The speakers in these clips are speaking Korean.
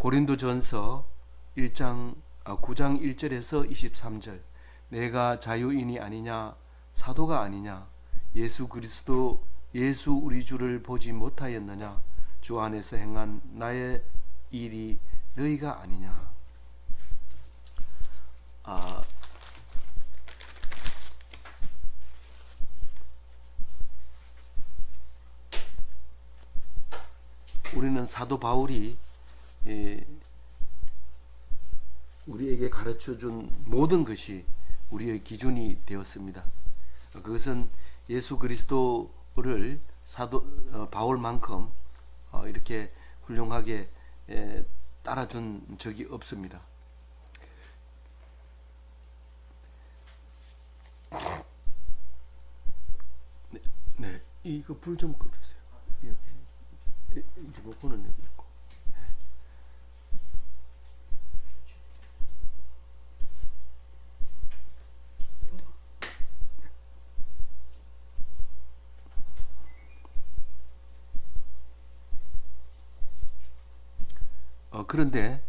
고린도전서 9장 1절에서 23절. 내가 자유인이 아니냐, 사도가 아니냐, 예수 우리 주를 보지 못하였느냐, 주 안에서 행한 나의 일이 너희가 아니냐. 우리는 사도 바울이 우리에게 가르쳐준 모든 것이 우리의 기준이 되었습니다. 그것은 예수 그리스도를 바울만큼 이렇게 훌륭하게 따라준 적이 없습니다. 네, 이거 불 좀 꺼주세요. 여기 리모컨은 여기 있고. 그런데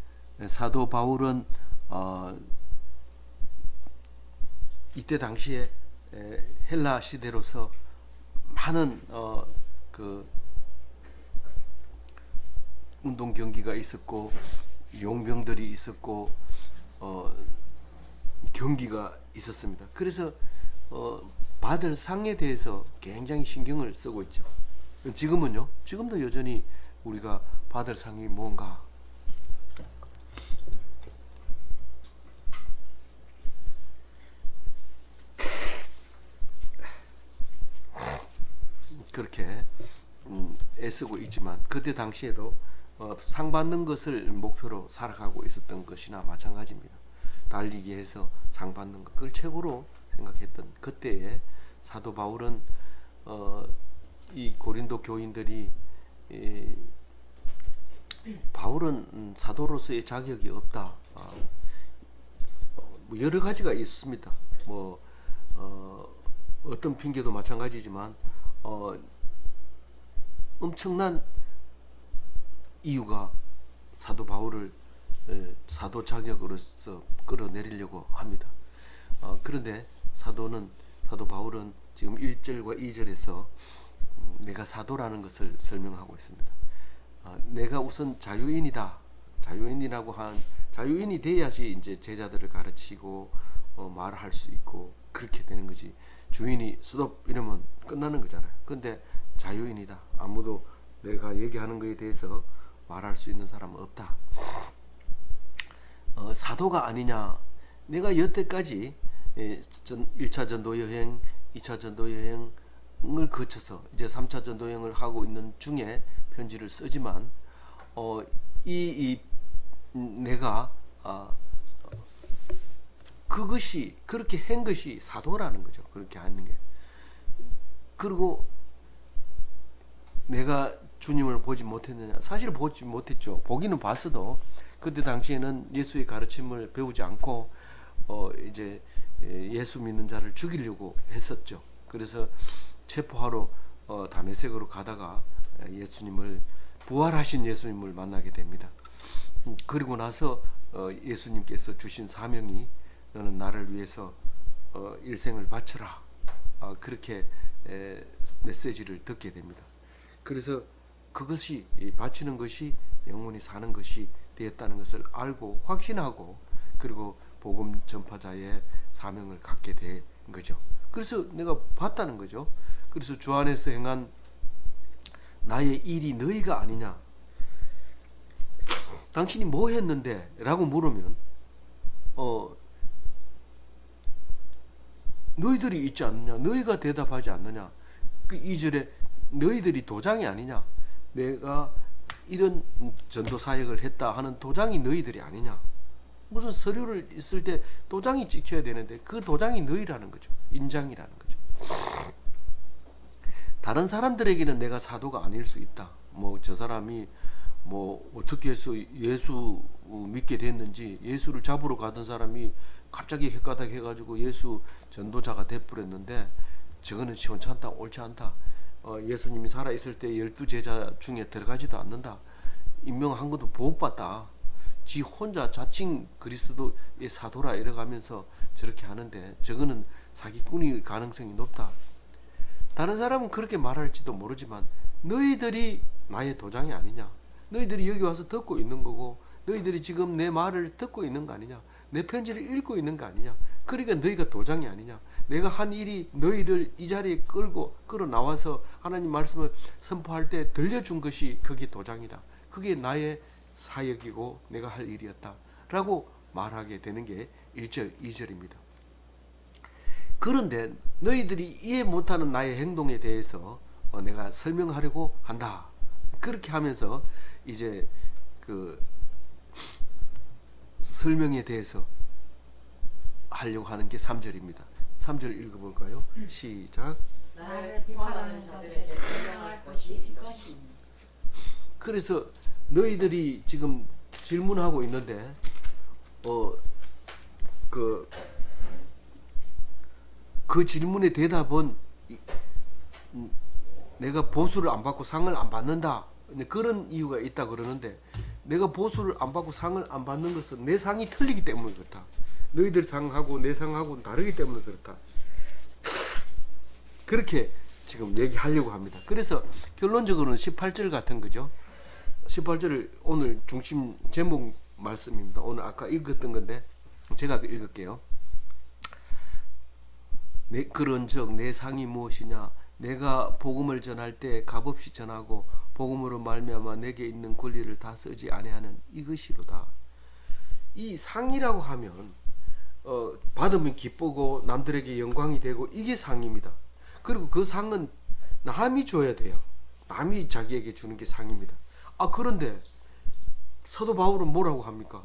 사도 바울은 이때 당시에 헬라 시대로서 많은 그 운동 경기가 있었고 용병들이 있었고 경기가 있었습니다. 그래서 받을 상에 대해서 굉장히 신경을 쓰고 있죠. 지금은요? 지금도 여전히 우리가 받을 상이 뭔가 그렇게 애쓰고 있지만 그때 당시에도 상 받는 것을 목표로 살아가고 있었던 것이나 마찬가지입니다. 달리기에서 상 받는 것, 그걸 최고로 생각했던 그때의 사도 바울은 이 고린도 교인들이 바울은 사도로서의 자격이 없다. 뭐 여러 가지가 있습니다. 어떤 핑계도 마찬가지지만 엄청난 이유가 사도 바울을 사도 자격으로서 끌어내리려고 합니다. 그런데 사도 바울은 지금 1절과 2절에서 내가 사도라는 것을 설명하고 있습니다. 내가 우선 자유인이다. 자유인이 돼야지 이제 제자들을 가르치고 말할 수 있고 그렇게 되는 거지. 주인이 스톱 이러면 끝나는 거잖아요. 근데 자유인이다. 아무도 내가 얘기하는 거에 대해서 말할 수 있는 사람은 없다. 사도가 아니냐. 내가 여태까지 1차 전도 여행, 2차 전도 여행을 거쳐서 이제 3차 전도 여행을 하고 있는 중에 편지를 쓰지만 내가 그것이 그렇게 한 것이 사도라는 거죠. 그렇게 하는 게. 그리고 내가 주님을 보지 못했느냐? 사실 보지 못했죠. 보기는 봤어도 그때 당시에는 예수의 가르침을 배우지 않고 이제 예수 믿는 자를 죽이려고 했었죠. 그래서 체포하러 다메섹으로 가다가 부활하신 예수님을 만나게 됩니다. 그리고 나서 예수님께서 주신 사명이 너는 나를 위해서 일생을 바쳐라. 그렇게 메시지를 듣게 됩니다. 그래서 그것이 바치는 것이 영원히 사는 것이 되었다는 것을 알고 확신하고 그리고 복음 전파자의 사명을 갖게 된 거죠. 그래서 내가 봤다는 거죠. 그래서 주 안에서 행한 나의 일이 너희가 아니냐. 당신이 뭐 했는데? 라고 물으면 너희들이 있지 않느냐? 너희가 대답하지 않느냐? 그 2절에 너희들이 도장이 아니냐? 내가 이런 전도 사역을 했다 하는 도장이 너희들이 아니냐? 무슨 서류를 있을 때 도장이 찍혀야 되는데 그 도장이 너희라는 거죠. 인장이라는 거죠. 다른 사람들에게는 내가 사도가 아닐 수 있다. 저 사람이 어떻게 해서 예수 믿게 됐는지, 예수를 잡으러 가던 사람이 갑자기 헷가닥 해가지고 예수 전도자가 돼버렸는데 저거는 시원찮다, 옳지 않다. 예수님이 살아있을 때 12제자 중에 들어가지도 않는다. 임명한 것도 보호받다. 지 혼자 자칭 그리스도의 사도라 이래가면서 저렇게 하는데 저거는 사기꾼일 가능성이 높다. 다른 사람은 그렇게 말할지도 모르지만 너희들이 나의 도장이 아니냐, 너희들이 여기 와서 듣고 있는 거고, 너희들이 지금 내 말을 듣고 있는 거 아니냐, 내 편지를 읽고 있는 거 아니냐, 그러니까 너희가 도장이 아니냐. 내가 한 일이 너희를 이 자리에 끌어 나와서 하나님 말씀을 선포할 때 들려준 것이 그게 도장이다. 그게 나의 사역이고 내가 할 일이었다 라고 말하게 되는 게 1절 2절입니다. 그런데 너희들이 이해 못하는 나의 행동에 대해서 내가 설명하려고 한다. 그렇게 하면서 이제 그 설명에 대해서 하려고 하는 게 3절입니다. 3절 읽어볼까요? 시작. 나를 비판하는 자들에게 설명할 것이 이것이니. 그래서 너희들이 지금 질문하고 있는데 그 질문의 대답은 내가 보수를 안 받고 상을 안 받는다, 그런 이유가 있다 그러는데, 내가 보수를 안 받고 상을 안 받는 것은 내 상이 틀리기 때문에 그렇다. 너희들 상하고 내 상하고는 다르기 때문에 그렇다. 그렇게 지금 얘기하려고 합니다. 그래서 결론적으로는 18절 같은 거죠. 18절을 오늘 중심 제목 말씀입니다. 오늘 아까 읽었던 건데 제가 읽을게요. 그런즉 내 상이 무엇이냐? 내가 복음을 전할 때 값없이 전하고 복음으로 말미암아 내게 있는 권리를 다 쓰지 아니하는 이것이로다. 이 상이라고 하면 받으면 기쁘고 남들에게 영광이 되고 이게 상입니다. 그리고 그 상은 남이 줘야 돼요. 남이 자기에게 주는 게 상입니다. 그런데 사도 바울은 뭐라고 합니까?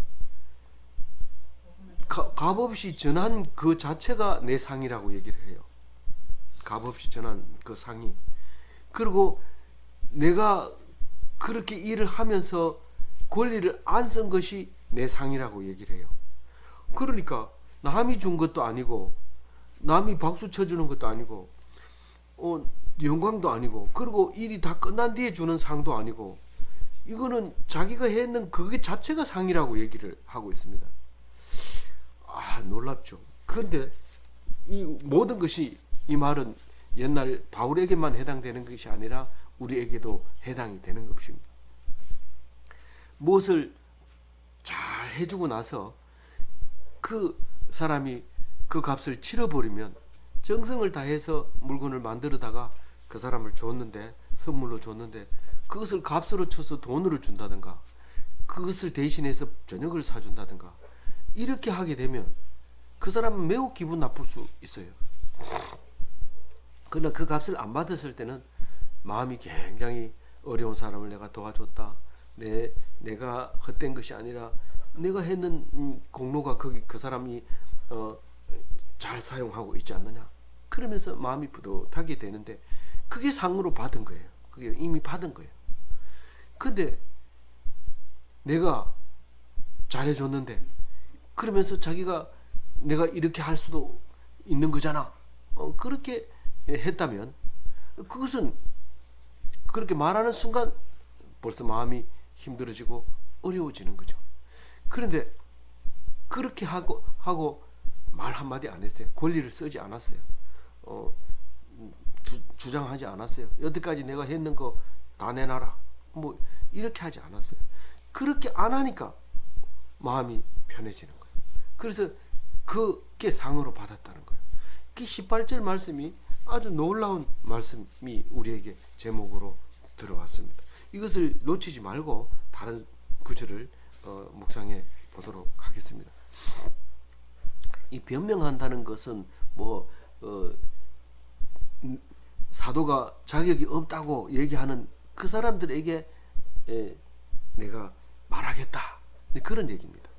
값없이 전한 그 자체가 내 상이라고 얘기를 해요. 값없이 전한 그 상이. 그리고 내가 그렇게 일을 하면서 권리를 안 쓴 것이 내 상이라고 얘기를 해요. 그러니까 남이 준 것도 아니고 남이 박수 쳐주는 것도 아니고 영광도 아니고, 그리고 일이 다 끝난 뒤에 주는 상도 아니고, 이거는 자기가 했는 그게 자체가 상이라고 얘기를 하고 있습니다. 놀랍죠. 그런데 이 모든 것이, 이 말은 옛날 바울에게만 해당되는 것이 아니라 우리에게도 해당이 되는 것입니다. 무엇을 잘 해주고 나서 그 사람이 그 값을 치러버리면, 정성을 다해서 물건을 만들어다가 그 사람을 줬는데, 선물로 줬는데 그것을 값으로 쳐서 돈으로 준다든가, 그것을 대신해서 저녁을 사준다든가, 이렇게 하게 되면 그 사람은 매우 기분 나쁠 수 있어요. 그러나 그 값을 안 받았을 때는 마음이 굉장히, 어려운 사람을 내가 도와줬다, 내가 헛된 것이 아니라 내가 했는 공로가 그 사람이 잘 사용하고 있지 않느냐, 그러면서 마음이 뿌듯하게 되는데, 그게 상으로 받은 거예요. 그게 이미 받은 거예요. 근데 내가 잘해줬는데, 그러면서 자기가 내가 이렇게 할 수도 있는 거잖아, 그렇게 했다면, 그것은 그렇게 말하는 순간 벌써 마음이 힘들어지고 어려워지는 거죠. 그런데 그렇게 하고 말 한마디 안 했어요. 권리를 쓰지 않았어요. 주장하지 않았어요. 여태까지 내가 했는 거 다 내놔라, 뭐 이렇게 하지 않았어요. 그렇게 안 하니까 마음이 편해지는 거예요. 그래서 그게 상으로 받았다는 거예요. 그 18절 말씀이 아주 놀라운 말씀이 우리에게 제목으로 들어왔습니다. 이것을 놓치지 말고 다른 구절을 묵상해 보도록 하겠습니다. 이 변명한다는 것은 사도가 자격이 없다고 얘기하는 그 사람들에게 내가 말하겠다, 그런 얘기입니다.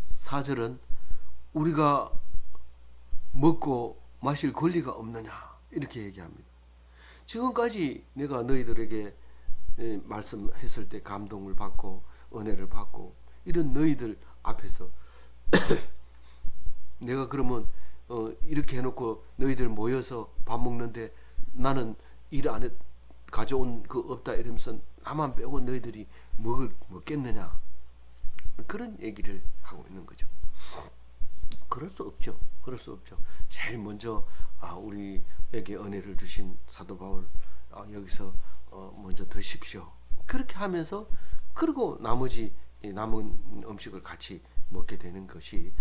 사절은 우리가 먹고 마실 권리가 없느냐, 이렇게 얘기합니다. 지금까지 내가 너희들에게 말씀했을 때 감동을 받고 은혜를 받고 이런 너희들 앞에서 내가 그러면 이렇게 해놓고 너희들 모여서 밥 먹는데 나는 일 안 했, 가져온 그 없다 이러면서 나만 빼고 너희들이 먹겠느냐, 그런 얘기를 하고 있는 거죠. 그럴 수 없죠. 그럴 수 없죠. 제일 먼저 우리에게 은혜를 주신 사도 바울, 여기서 먼저 드십시오. 그렇게 하면서 그리고 나머지 남은 음식을 같이 먹게 되는 것이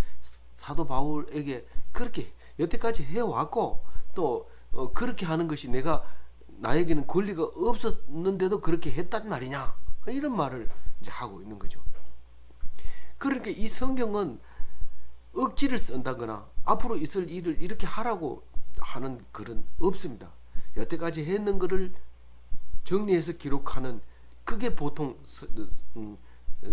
사도 바울에게 그렇게 여태까지 해왔고, 또 그렇게 하는 것이 나에게는 권리가 없었는데도 그렇게 했단 말이냐, 이런 말을 이제 하고 있는 거죠. 그러니까 이 성경은 억지를 쓴다거나 앞으로 있을 일을 이렇게 하라고 하는 글은 없습니다. 여태까지 했는 것을 정리해서 기록하는, 그게 보통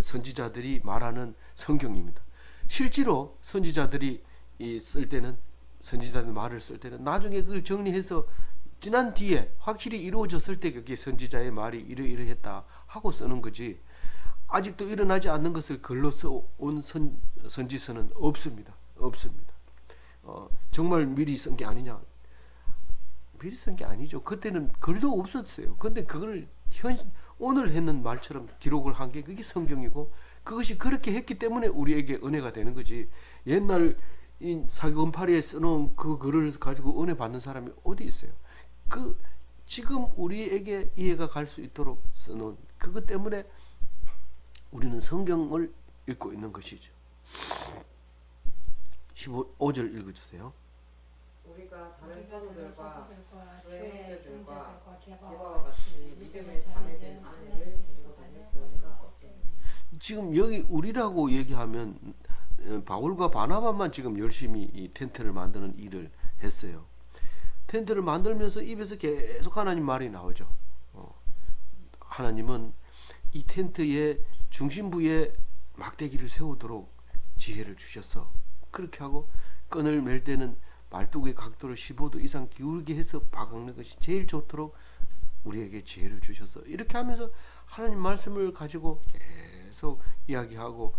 선지자들이 말하는 성경입니다. 실제로 선지자들이 선지자들 말을 쓸 때는 나중에 그걸 정리해서 지난 뒤에 확실히 이루어졌을 때 그게 선지자의 말이 이러이러했다 하고 쓰는 거지, 아직도 일어나지 않는 것을 글로 써온 선지서는 없습니다. 정말 미리 쓴 게 아니냐? 미리 쓴 게 아니죠. 그때는 글도 없었어요. 근데 그걸 오늘 했는 말처럼 기록을 한 게 그게 성경이고, 그것이 그렇게 했기 때문에 우리에게 은혜가 되는 거지. 옛날 이 사기건파리에 써놓은 그 글을 가지고 은혜 받는 사람이 어디 있어요? 지금 우리에게 이해가 갈 수 있도록 써놓은 그것 때문에 우리는 성경을 읽고 있는 것이죠. 15절 읽어주세요. 우리가 다른 성도들과 주의 형제들과 기바와 같이 믿음의 자매된 아내를 데리고 다닐 권리가 없겠느냐. 지금 여기 우리라고 얘기하면 바울과 바나바만 지금 열심히 이 텐트를 만드는 일을 했어요. 텐트를 만들면서 입에서 계속 하나님 말이 나오죠. 하나님은 이 텐트의 중심부에 막대기를 세우도록 지혜를 주셨어. 그렇게 하고 끈을 맬 때는 말뚝의 각도를 15도 이상 기울게 해서 박는 것이 제일 좋도록 우리에게 지혜를 주셨어. 이렇게 하면서 하나님 말씀을 가지고 계속 이야기하고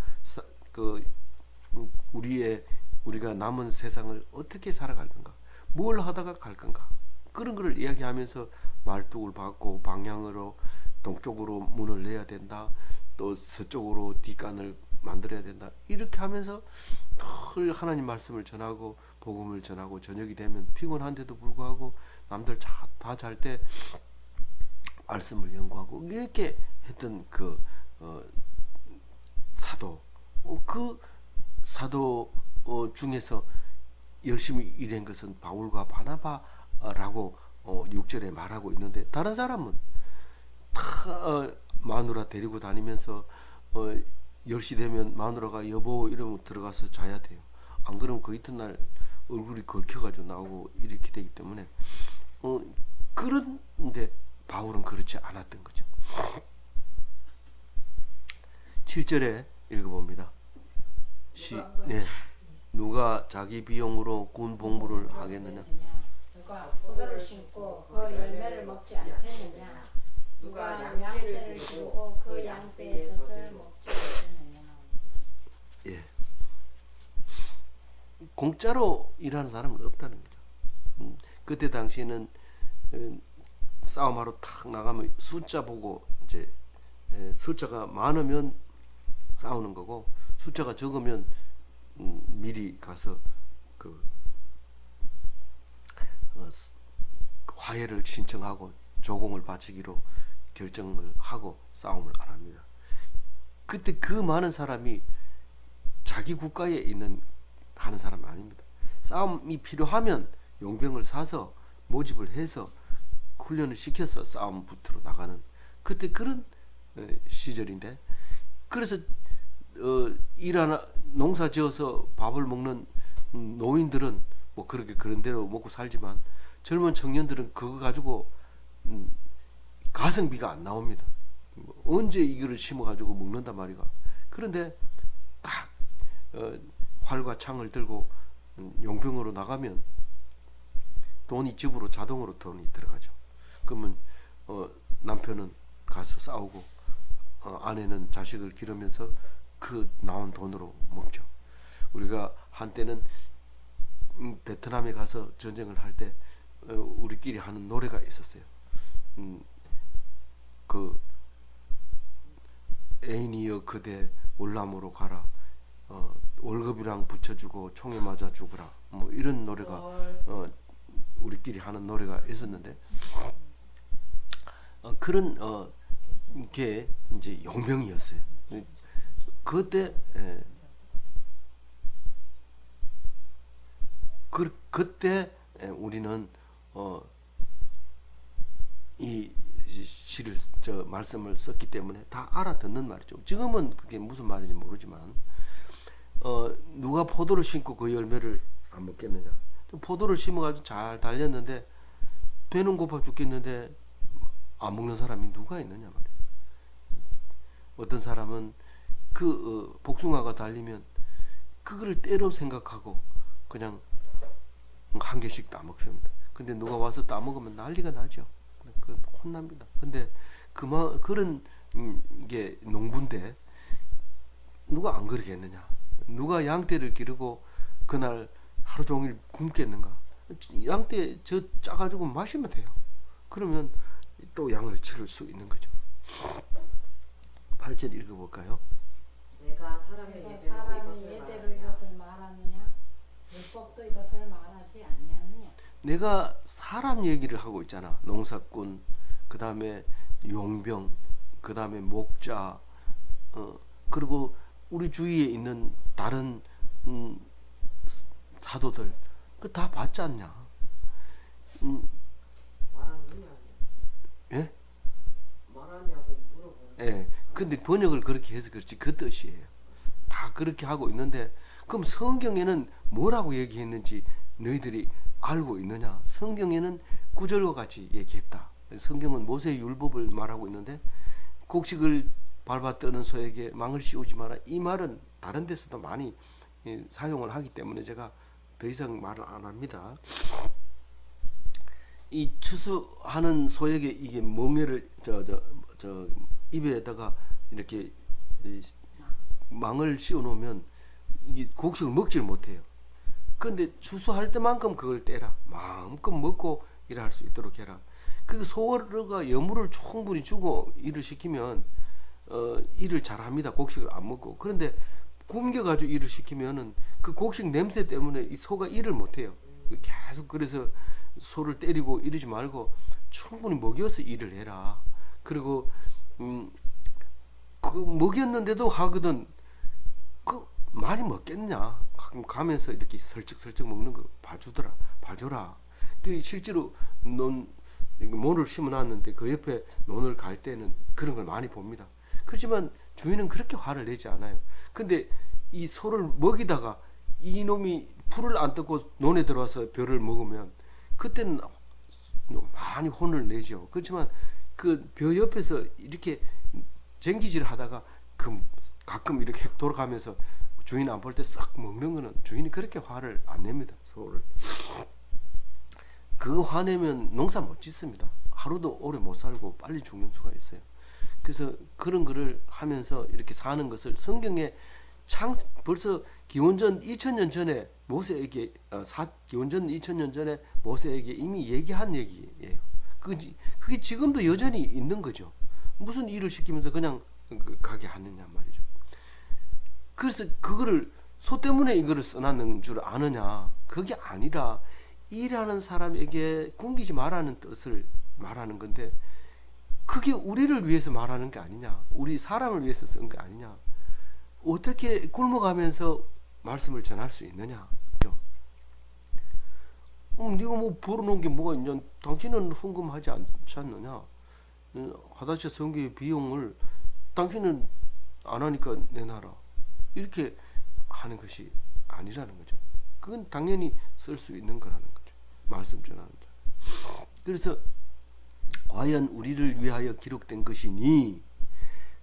우리가 남은 세상을 어떻게 살아갈 건가, 뭘 하다가 갈 건가, 그런 것을 이야기하면서 말뚝을 박고 방향으로 동쪽으로 문을 내야 된다, 또 서쪽으로 뒷간을 만들어야 된다, 이렇게 하면서 늘 하나님 말씀을 전하고 복음을 전하고, 저녁이 되면 피곤한데도 불구하고 남들 다 잘 때 말씀을 연구하고, 이렇게 했던 사도, 사도 중에서 열심히 일한 것은 바울과 바나바라고 6절에 말하고 있는데, 다른 사람은 다 마누라 데리고 다니면서 10시 되면 마누라가 여보 이러면 들어가서 자야 돼요. 안 그러면 그 이튿날 얼굴이 긁혀가지고 나오고 이렇게 되기 때문에 그런데 바울은 그렇지 않았던 거죠. 7절에 읽어봅니다. 누가 자기 비용으로 군 복무를 하겠느냐? 누가 포도를 심고 그 열매를 먹지 않겠느냐? 누가 양떼를 기르고 그 양떼의 젖을 먹지 않겠느냐? 예. 공짜로 일하는 사람은 없다는 거죠. 그때 당시에는 싸움하러 탁 나가면 숫자 보고 이제 숫자가 많으면 싸우는 거고, 숫자가 적으면 미리 가서 화해를 신청하고 조공을 바치기로 결정을 하고 싸움을 안 합니다. 그때 그 많은 사람이 자기 국가에 하는 사람 아닙니다. 싸움이 필요하면 용병을 사서 모집을 해서 훈련을 시켜서 싸움부터로 나가는, 그때 그런 시절인데, 그래서 농사 지어서 밥을 먹는 노인들은 뭐 그렇게 그런 대로 먹고 살지만, 젊은 청년들은 그거 가지고 가성비가 안 나옵니다. 언제 이거를 심어 가지고 먹는단 말이가. 그런데 딱 활과 창을 들고 용병으로 나가면 돈이 집으로 자동으로 돈이 들어가죠. 그러면 남편은 가서 싸우고 아내는 자식을 기르면서 그 나온 돈으로 먹죠. 우리가 한때는 베트남에 가서 전쟁을 할 때 우리끼리 하는 노래가 있었어요. 그 애인이여 그대 월남으로 가라. 월급이랑 붙여주고 총에 맞아 죽으라. 뭐 이런 노래가 우리끼리 하는 노래가 있었는데 그런 게 이제 용병이었어요. 그때 그때 우리는 이 시를 저 말씀을 썼기 때문에 다 알아듣는 말이죠. 지금은 그게 무슨 말인지 모르지만 누가 포도를 심고 그 열매를 안 먹겠느냐. 포도를 심어가지고 잘 달렸는데 배는 고파 죽겠는데 안 먹는 사람이 누가 있느냐 말이에요. 어떤 사람은 그 복숭아가 달리면 그거를 때로 생각하고 그냥 한 개씩 따먹습니다. 근데 누가 와서 따먹으면 난리가 나죠. 그 혼납니다. 근데 그런 게 농부인데 누가 안 그러겠느냐. 누가 양떼를 기르고 그날 하루 종일 굶겠는가. 양떼 저 짜가지고 마시면 돼요. 그러면 또 양을 치를 수 있는 거죠. 8절 읽어볼까요? 내가 사람의 예대로 이것을 말하느냐 율법도 이것을 말하지 아니하느냐. 내가 사람 얘기를 하고 있잖아. 농사꾼, 그 다음에 용병, 그 다음에 목자, 그리고 우리 주위에 있는 다른 사도들 그 다 봤지 않냐? 말하느냐? 예? 말하냐고 물어보는. 예. 근데 번역을 그렇게 해서 그렇지 그 뜻이에요. 다 그렇게 하고 있는데 그럼 성경에는 뭐라고 얘기했는지 너희들이 알고 있느냐? 성경에는 구절과 같이 얘기했다. 성경은 모세의 율법을 말하고 있는데 곡식을 밟아 뜨는 소에게 망을 씌우지 마라. 이 말은 다른 데서도 많이 사용을 하기 때문에 제가 더 이상 말을 안 합니다. 이 추수하는 소에게 이게 멍에를 저 입에다가 이렇게 망을 씌워 놓으면 이게 곡식을 먹지를 못해요. 근데 추수할 때만큼 그걸 떼라. 마음껏 먹고 일할 수 있도록 해라. 그 소가 여물을 충분히 주고 일을 시키면 일을 잘합니다. 곡식을 안 먹고. 그런데 굶겨가지고 일을 시키면은 그 곡식 냄새 때문에 이 소가 일을 못해요. 계속 그래서 소를 때리고 이러지 말고 충분히 먹여서 일을 해라. 그리고 그 먹였는데도 하거든. 그 많이 먹겠냐? 가끔 가면서 이렇게 설쩍설쩍 먹는 거 봐줘라. 그 실제로 논을 심어놨는데 그 옆에 논을 갈 때는 그런 걸 많이 봅니다. 그렇지만 주인은 그렇게 화를 내지 않아요. 근데 이 소를 먹이다가 이 놈이 풀을 안 뜯고 논에 들어와서 벼를 먹으면 그때는 많이 혼을 내죠. 그렇지만 그 벼 옆에서 이렇게 쟁기질 하다가 가끔 이렇게 돌아가면서 주인 안 볼 때 싹 먹는 거는 주인이 그렇게 화를 안 냅니다. 소를. 그거 화내면 농사 못 짓습니다. 하루도 오래 못 살고 빨리 죽는 수가 있어요. 그래서 그런 거를 하면서 이렇게 사는 것을 성경에 벌써 기원전 2000년 전에 모세에게 기원전 2000년 전에 모세에게 이미 얘기한 얘기예요. 그게 지금도 여전히 있는 거죠. 무슨 일을 시키면서 그냥 가게 하느냐 말이죠. 그래서 그거를 소 때문에 이거를 써놨는 줄 아느냐? 그게 아니라 일하는 사람에게 굶기지 말라는 뜻을 말하는 건데 그게 우리를 위해서 말하는 게 아니냐? 우리 사람을 위해서 쓴 게 아니냐? 어떻게 굶어가면서 말씀을 전할 수 있느냐? 그죠? 네가 뭐 벌어놓은 게 뭐가 있냐? 당신은 헌금하지 않지 않느냐? 하다시아 선교의 비용을 당신은 안 하니까 내놔라. 이렇게 하는 것이 아니라는 거죠. 그건 당연히 쓸 수 있는 거라는 거죠. 말씀 전하는 자. 그래서 과연 우리를 위하여 기록된 것이니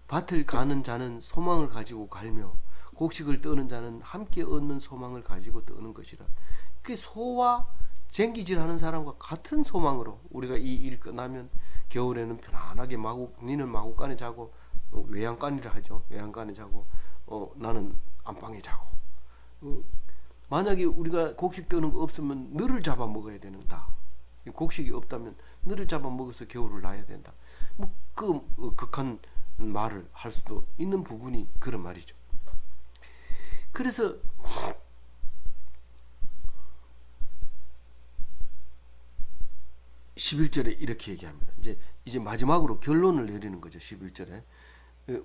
밭을 가는 자는 소망을 가지고 갈며 곡식을 떠는 자는 함께 얻는 소망을 가지고 떠는 것이라. 그 소와 쟁기질하는 사람과 같은 소망으로 우리가 이 일 끝나면 겨울에는 편안하게 니는 마구간에 자고 외양간이라 하죠. 외양간에 자고 나는 안방에 자고. 만약에 우리가 곡식 떠는 거 없으면 너를 잡아 먹어야 되는다. 곡식이 없다면 너를 잡아먹어서 겨울을 나야 된다. 뭐 그 극한 말을 할 수도 있는 부분이 그런 말이죠. 그래서 11절에 이렇게 얘기합니다. 이제 마지막으로 결론을 내리는 거죠. 11절에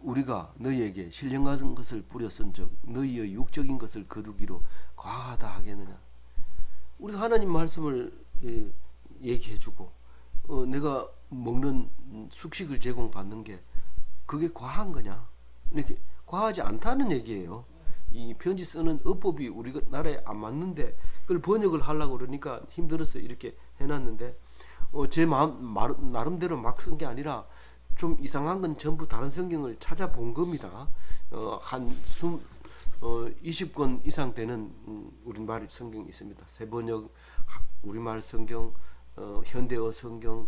우리가 너희에게 신령한 것을 뿌렸은즉 너희의 육적인 것을 거두기로 과하다 하겠느냐. 우리가 하나님 말씀을 얘기해주고 내가 먹는 숙식을 제공받는 게 그게 과한 거냐? 이렇게 과하지 않다는 얘기예요. 이 편지 쓰는 어법이 우리나라에 안 맞는데 그걸 번역을 하려고 그러니까 힘들어서 이렇게 해놨는데 제 나름대로 막 쓴 게 아니라 좀 이상한 건 전부 다른 성경을 찾아본 겁니다. 한 20권 이상 되는 우리말 성경이 있습니다. 세번역, 우리말 성경, 현대어 성경,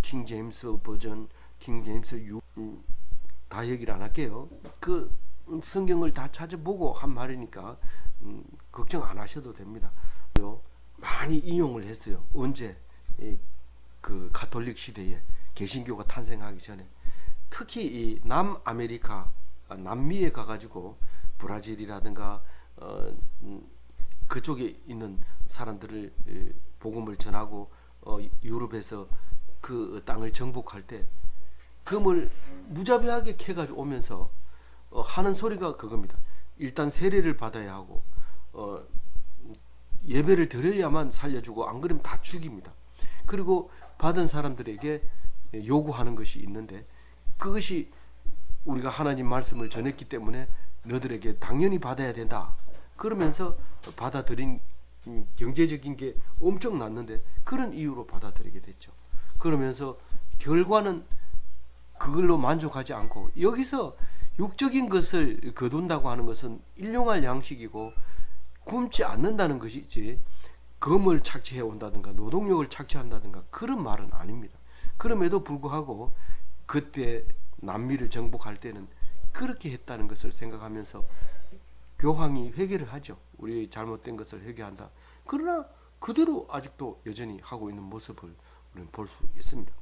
킹 제임스 버전, 킹 제임스 유, 다 얘기를 안 할게요. 그 성경을 다 찾아보고 한 말이니까 걱정 안 하셔도 됩니다. 많이 인용을 했어요. 언제? 그 가톨릭 시대에 개신교가 탄생하기 전에 특히 이 남아메리카 남미에 가가지고 브라질이라든가 그쪽에 있는 사람들을 복음을 전하고 유럽에서 그 땅을 정복할 때 금을 무자비하게 캐가지고 오면서 하는 소리가 그겁니다. 일단 세례를 받아야 하고 예배를 드려야만 살려주고 안 그러면 다 죽입니다. 그리고 받은 사람들에게 요구하는 것이 있는데 그것이 우리가 하나님 말씀을 전했기 때문에 너들에게 당연히 받아야 된다. 그러면서 받아들인 경제적인 게 엄청났는데 그런 이유로 받아들이게 됐죠. 그러면서 결과는 그걸로 만족하지 않고 여기서 육적인 것을 거둔다고 하는 것은 일용할 양식이고 굶지 않는다는 것이지 검을 착취해 온다든가 노동력을 착취한다든가 그런 말은 아닙니다. 그럼에도 불구하고 그때 남미를 정복할 때는 그렇게 했다는 것을 생각하면서 교황이 회개를 하죠. 우리 잘못된 것을 회개한다. 그러나 그대로 아직도 여전히 하고 있는 모습을 우리는 볼 수 있습니다.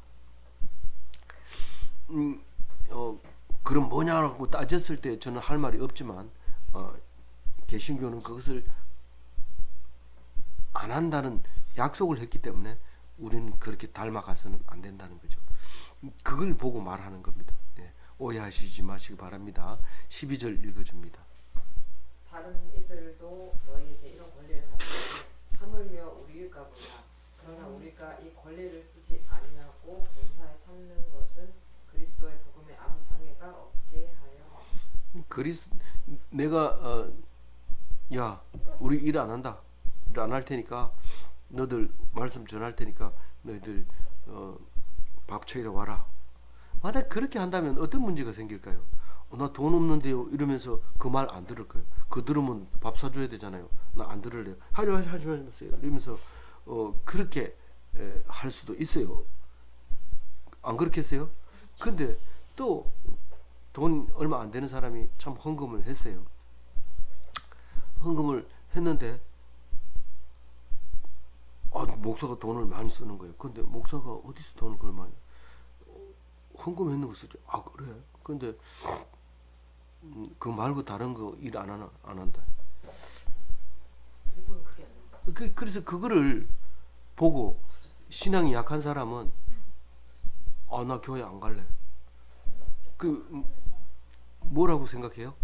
그럼 뭐냐라고 따졌을 때 저는 할 말이 없지만 개신교는 그것을 안 한다는 약속을 했기 때문에 우리는 그렇게 닮아가서는 안 된다는 거죠. 그걸 보고 말하는 겁니다. 오해하시지 마시기 바랍니다. 12절 읽어줍니다. 다른 이들도 너희에게 이런 권리를 가지고 하물며 우리일까 보다. 그러나 우리가 이 권리를 쓰지 아니하고 범사에 참는 것은 그리스도의 복음에 아무 장애가 없게 하려. 내가 야 우리 일 안 한다. 일 안 할 테니까 너들 말씀 전할 테니까 너희들 밥 차리러 와라. 만약 그렇게 한다면 어떤 문제가 생길까요? 나 돈 없는데요 이러면서 그 말 안 들을 거예요. 그 들으면 밥 사줘야 되잖아요. 나 안 들을래요. 하지 마세요 이러면서 그렇게 할 수도 있어요. 안 그렇겠어요? 근데 또 돈 얼마 안 되는 사람이 참 헌금을 했어요. 헌금을 했는데 목사가 돈을 많이 쓰는 거예요. 근데 목사가 어디서 돈을 그걸 많이 헌금했는 거 쓰죠. 그래? 근데 그거 말고 다른 거 일 안 한다. 일본은 그게 아닙니다. 그래서 그거를 보고 신앙이 약한 사람은 나 교회 안 갈래. 뭐라고 생각해요?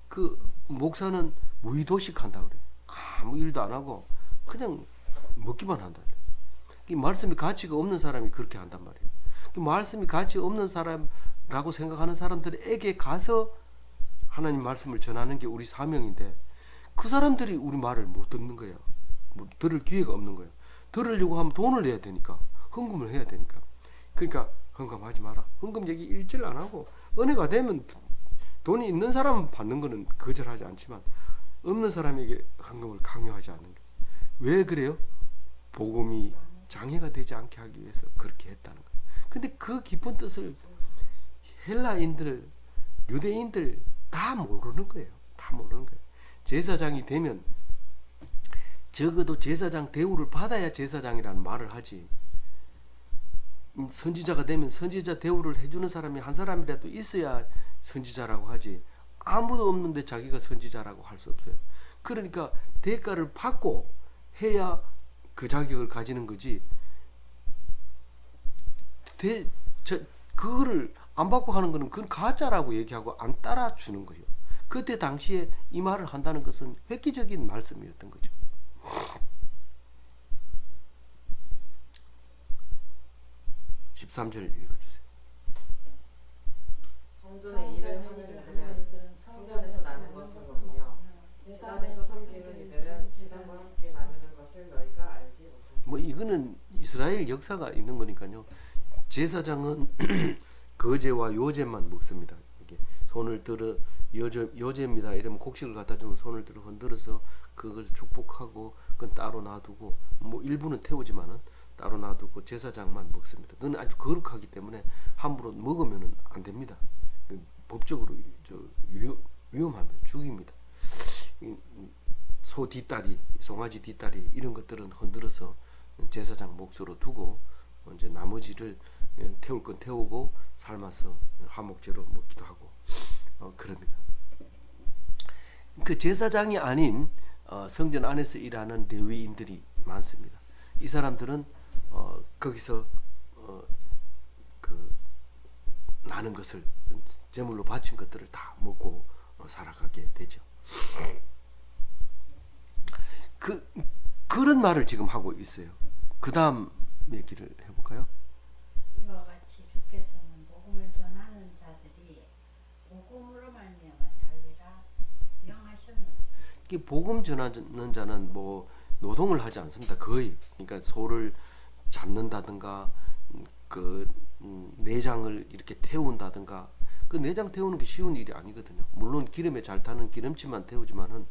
그 목사는 무의도식한다 그래. 아무 일도 안 하고 그냥 먹기만 한다. 이 말씀이 가치가 없는 사람이 그렇게 한단 말이에요. 그 말씀이 가치 없는 사람라고 생각하는 사람들에게 가서 하나님 말씀을 전하는 게 우리 사명인데 그 사람들이 우리 말을 못 듣는 거야. 들을 기회가 없는 거야. 들으려고 하면 돈을 내야 되니까 헌금을 해야 되니까. 그러니까 헌금하지 마라. 헌금 얘기 일절 안 하고 은혜가 되면 돈이 있는 사람은 받는 거는 거절하지 않지만 없는 사람에게 헌금을 강요하지 않는 거예요. 왜 그래요? 복음이 장애가 되지 않게 하기 위해서 그렇게 했다는 거예요. 근데 그 깊은 뜻을 헬라인들, 유대인들 다 모르는 거예요. 다 모르는 거예요. 제사장이 되면 적어도 제사장 대우를 받아야 제사장이라는 말을 하지. 선지자가 되면 선지자 대우를 해주는 사람이 한 사람이라도 있어야 선지자라고 하지. 아무도 없는데 자기가 선지자라고 할 수 없어요. 그러니까 대가를 받고 해야 그 자격을 가지는 거지. 그거를 안 받고 하는 거는 그건 가짜라고 얘기하고 안 따라주는 거예요. 그때 당시에 이 말을 한다는 것은 획기적인 말씀이었던 거죠. 13절 읽어주세요. 성전의 일을 하는 이들은 성전에서 나는 것을 먹으며 제단에서 섬기는 이들은 제단과 함께 나누는 것을 너희가 알지 못하냐. 뭐 이거는 이스라엘 역사가 있는 거니까요. 제사장은 거제와 요제만 먹습니다. 이렇게 손을 들어 요제입니다 이러면 곡식을 갖다 주면 손을 들어 흔들어서 그걸 축복하고 그건 따로 놔두고 뭐 일부는 태우지만은 따로 놔두고 제사장만 먹습니다. 그건 아주 거룩하기 때문에 함부로 먹으면은 안 됩니다. 법적으로 위험하면 죽입니다. 소 뒷다리, 송아지 뒷다리 이런 것들은 흔들어서 제사장 몫으로 두고 이제 나머지를 태울 건 태우고 삶아서 화목제로 먹기도 하고 그럽니다. 그 제사장이 아닌 성전 안에서 일하는 레위인들이 많습니다. 이 사람들은 거기서 그 나는 것을 제물로 바친 것들을 다 먹고 살아가게 되죠. 그런 말을 지금 하고 있어요. 그 다음 얘기를 해볼까요? 이와 같이 주께서는 복음을 전하는 자들이 복음으로 말미암아 살리라 명하셨느니라. 이 복음 전하는 자는 뭐 노동을 하지 않습니다. 거의. 그러니까 소를 잡는다든가 그 내장을 이렇게 태운다든가 그 내장 태우는 게 쉬운 일이 아니거든요. 물론 기름에 잘 타는 기름치만 태우지만은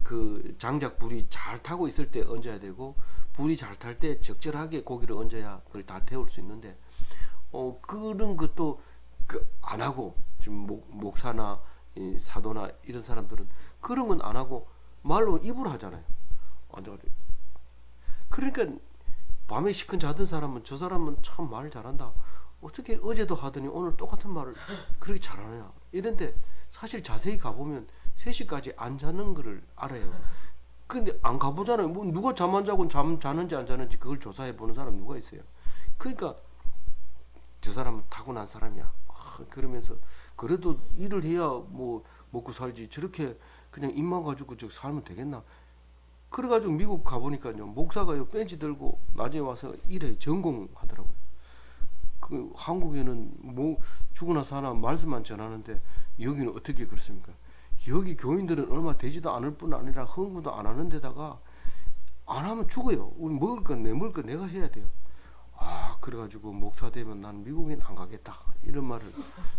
그 장작 불이 잘 타고 있을 때 얹어야 되고 불이 잘 탈 때 적절하게 고기를 얹어야 그걸 다 태울 수 있는데 그런 것도 안 하고 지금 목사나 사도나 이런 사람들은 그런 건 안 하고 말로 입으로 하잖아요. 앉아가지고. 그러니까 밤에 시큰 자던 사람은 저 사람은 참 말 잘한다. 어떻게 어제도 하더니 오늘 똑같은 말을 그렇게 잘하냐. 이런데 사실 자세히 가보면 3시까지 안 자는 거를 알아요. 근데 안 가보잖아요. 뭐 누가 잠 안 자고 잠 자는지 안 자는지 그걸 조사해 보는 사람 누가 있어요. 그러니까 저 사람은 타고난 사람이야. 그러면서 그래도 일을 해야 뭐 먹고 살지 저렇게 그냥 입만 가지고 저 살면 되겠나. 그래가지고 미국 가보니까요. 목사가요 벤치 들고 낮에 와서 일해 전공하더라고요. 그 한국에는 뭐 죽으나 사나 말씀만 전하는데 여기는 어떻게 그렇습니까? 여기 교인들은 얼마 되지도 않을 뿐 아니라 헌금도 안 하는 데다가 안 하면 죽어요. 우리 먹을 건 내가 해야 돼요. 그래가지고 목사 되면 난 미국엔 안 가겠다 이런 말을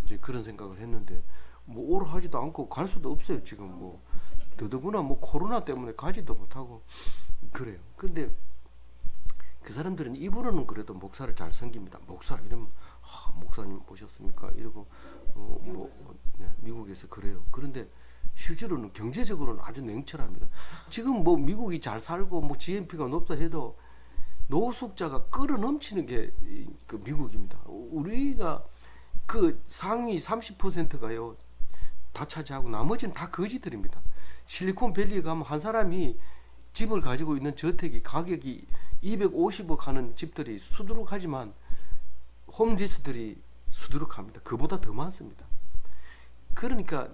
이제 그런 생각을 했는데 뭐 오라 하지도 않고 갈 수도 없어요. 지금 뭐 더더구나 뭐 코로나 때문에 가지도 못하고 그래요. 근데 그 사람들은 입으로는 그래도 목사를 잘 섬깁니다. 목사 이러면 목사님 오셨습니까? 이러고 미국에서 그래요. 그런데 실제로는 경제적으로는 아주 냉철합니다. 지금 뭐 미국이 잘 살고 뭐 GNP가 높다 해도 노숙자가 끌어 넘치는 게 그 미국입니다. 우리가 그 상위 30%가요 다 차지하고 나머지는 다 거지들입니다. 실리콘밸리에 가면 한 사람이 집을 가지고 있는 저택이 가격이 250억 하는 집들이 수두룩하지만 홈리스들이 수두룩합니다. 그보다 더 많습니다. 그러니까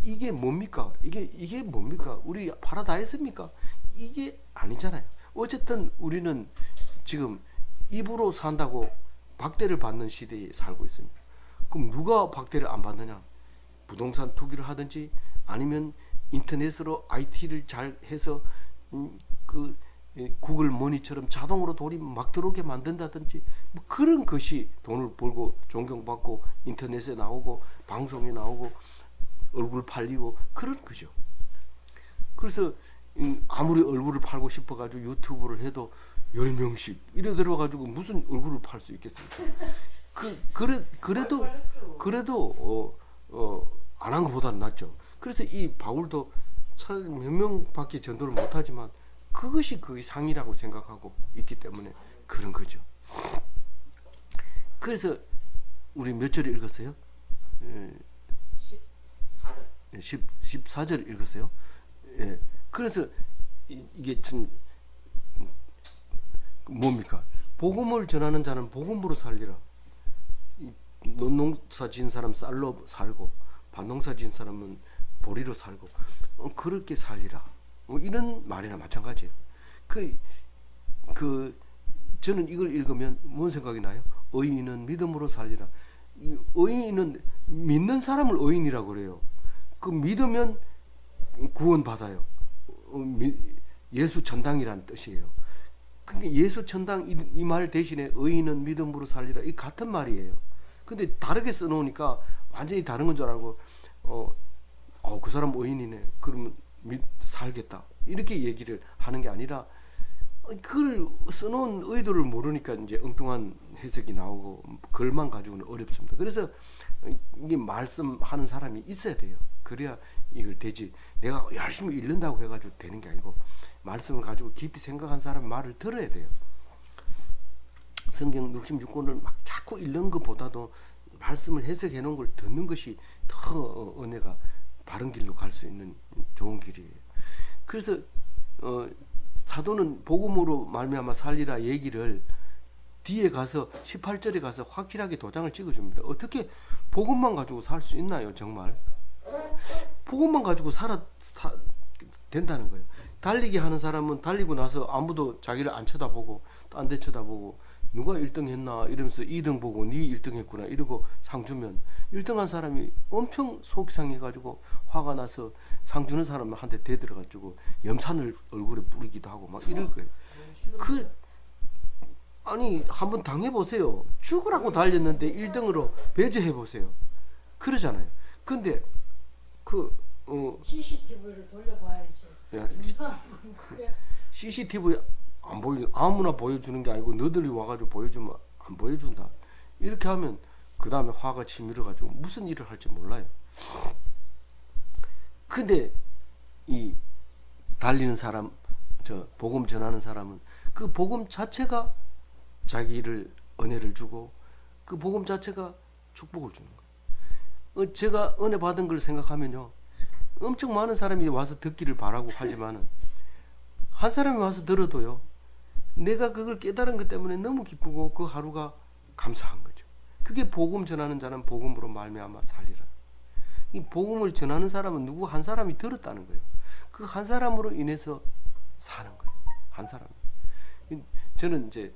이게 뭡니까? 이게 뭡니까? 우리 파라다이스입니까? 이게 아니잖아요. 어쨌든 우리는 지금 입으로 산다고 박대를 받는 시대에 살고 있습니다. 그럼 누가 박대를 안 받느냐? 부동산 투기를 하든지 아니면 인터넷으로 IT를 잘 해서 그 구글 머니처럼 자동으로 돈이 막 들어오게 만든다든지 뭐 그런 것이 돈을 벌고 존경받고 인터넷에 나오고 방송에 나오고 얼굴 팔리고 그런 거죠. 그래서 아무리 얼굴을 팔고 싶어가지고 유튜브를 해도 10명씩 이래 들어가지고 무슨 얼굴을 팔 수 있겠습니까? 그래도 안 한 것보다는 낫죠. 그래서 이 바울도 몇 명밖에 전도를 못하지만 그것이 그 상이라고 생각하고 있기 때문에 그런 거죠. 그래서 우리 몇 절 읽었어요? 14절. 14절 읽었어요. 예. 그래서 이게 참 뭡니까? 복음을 전하는 자는 복음으로 살리라. 논농사 지은 사람 쌀로 살고 밭농사 지은 사람은 보리로 살고 그렇게 살리라. 이런 말이나 마찬가지예요. 저는 이걸 읽으면 뭔 생각이 나요? 의인은 믿음으로 살리라. 이 의인은 믿는 사람을 의인이라고 그래요. 그 믿으면 구원 받아요. 예수 천당이라는 뜻이에요. 그러니까 예수 천당 이 말 대신에 의인은 믿음으로 살리라. 이 같은 말이에요. 근데 다르게 써놓으니까 완전히 다른 건 줄 알고 그 사람 의인이네. 그러면 살겠다. 이렇게 얘기를 하는 게 아니라 그걸 써놓은 의도를 모르니까 이제 엉뚱한 해석이 나오고 글만 가지고는 어렵습니다. 그래서 이게 말씀하는 사람이 있어야 돼요. 그래야 이걸 되지. 내가 열심히 읽는다고 해가지고 되는 게 아니고 말씀을 가지고 깊이 생각한 사람 말을 들어야 돼요. 성경 66권을 막 자꾸 읽는 것보다도 말씀을 해석해 놓은 걸 듣는 것이 더 은혜가 바른 길로 갈 수 있는 좋은 길이에요. 그래서 사도는 복음으로 말미암아 살리라 얘기를 뒤에 가서 18절에 가서 확실하게 도장을 찍어줍니다. 어떻게 복음만 가지고 살 수 있나요? 정말 복음만 가지고 된다는 거예요. 달리기 하는 사람은 달리고 나서 아무도 자기를 안 쳐다보고 딴 데 쳐다보고 누가 1등 했나 이러면서 2등 보고 네 1등 했구나 이러고 상 주면 1등 한 사람이 엄청 속상해가지고 화가 나서 상 주는 사람한테 대들어가지고 염산을 얼굴에 뿌리기도 하고 막 이럴 거예요. 아니 한번 당해보세요. 죽으라고 달렸는데 1등으로 배제해보세요. 그러잖아요. 근데 CCTV를 돌려봐야지. CCTV 안 아무나 보여주는 게 아니고 너들이 와가지고 보여주면 안 보여준다. 이렇게 하면 그 다음에 화가 치밀어가지고 무슨 일을 할지 몰라요. 근데 이 달리는 사람, 복음 전하는 사람은 그 복음 자체가 자기를 은혜를 주고 그 복음 자체가 축복을 주는 거예요. 제가 은혜 받은 걸 생각하면요, 엄청 많은 사람이 와서 듣기를 바라고 하지만은 한 사람이 와서 들어도요, 내가 그걸 깨달은 것 때문에 너무 기쁘고 그 하루가 감사한 거죠. 그게 복음 전하는 자는 복음으로 말미암아 살리라. 이 복음을 전하는 사람은 누구 한 사람이 들었다는 거예요. 그 한 사람으로 인해서 사는 거예요. 한 사람. 저는 이제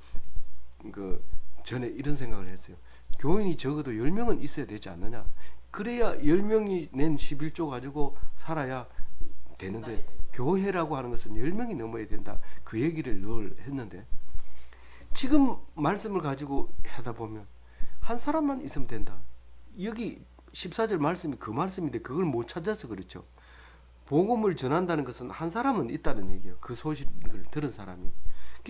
전에 이런 생각을 했어요. 교인이 적어도 10명은 있어야 되지 않느냐. 그래야 10명이 낸 11조 가지고 살아야 되는데 교회라고 하는 것은 10명이 넘어야 된다. 그 얘기를 늘 했는데 지금 말씀을 가지고 하다 보면 한 사람만 있으면 된다. 여기 14절 말씀이 그 말씀인데 그걸 못 찾아서 그렇죠. 복음을 전한다는 것은 한 사람은 있다는 얘기예요. 그 소식을 들은 사람이.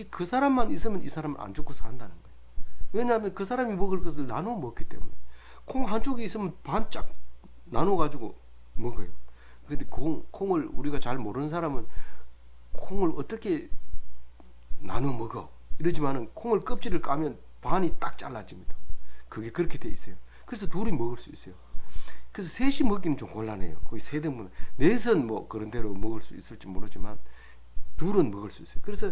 그 사람만 있으면 이 사람은 안 죽고 산다는 거예요. 왜냐하면 그 사람이 먹을 것을 나눠 먹기 때문에. 콩 한쪽이 있으면 반짝 나눠 가지고 먹어요. 근데 콩을 우리가 잘 모르는 사람은 콩을 어떻게 나눠 먹어 이러지만은 콩을 껍질을 까면 반이 딱 잘라집니다. 그게 그렇게 돼 있어요. 그래서 둘이 먹을 수 있어요. 그래서 셋이 먹기는 좀 곤란해요. 거의 세 등분, 넷은 뭐 그런 대로 먹을 수 있을지 모르지만 둘은 먹을 수 있어요. 그래서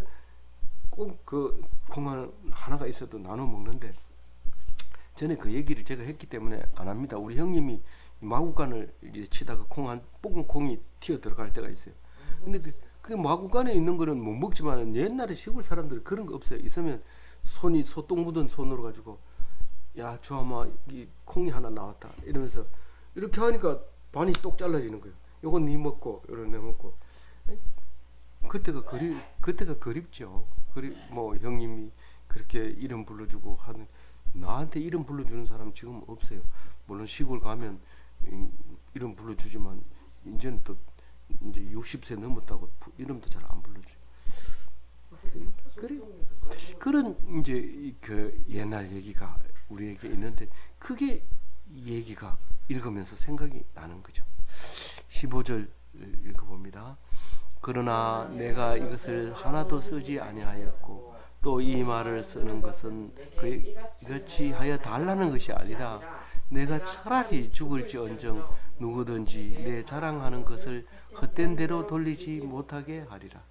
꼭 그 콩 하나가 있어도 나눠 먹는데 전에 그 얘기를 제가 했기 때문에 안 합니다. 우리 형님이 마구간을 치다가 볶은 콩이 튀어 들어갈 때가 있어요. 근데 그 마구간에 있는 거는 못 먹지만 옛날에 시골 사람들 그런 거 없어요. 있으면 손이 소똥 묻은 손으로 가지고 야 주아마 이 콩이 하나 나왔다 이러면서 이렇게 하니까 반이 똑 잘라지는 거예요. 요건 니 먹고 요런 내 먹고. 그때가 그립죠. 뭐 형님이 그렇게 이름 불러주고 하는, 나한테 이름 불러주는 사람 지금 없어요. 물론 시골 가면 이름 불러주지만 이제는 또 이제 60세 넘었다고 이름도 잘 안 불러줘. 그런 이제 그 옛날 얘기가 우리에게 있는데 그게 얘기가 읽으면서 생각이 나는 거죠. 15절 읽어봅니다. 그러나 내가 이것을 하나도 쓰지 아니하였고 또 이 말을 쓰는 것은 그같이 하여 달라는 것이 아니라 내가 차라리 죽을지언정 누구든지 내 자랑하는 것을 헛된 대로 돌리지 못하게 하리라.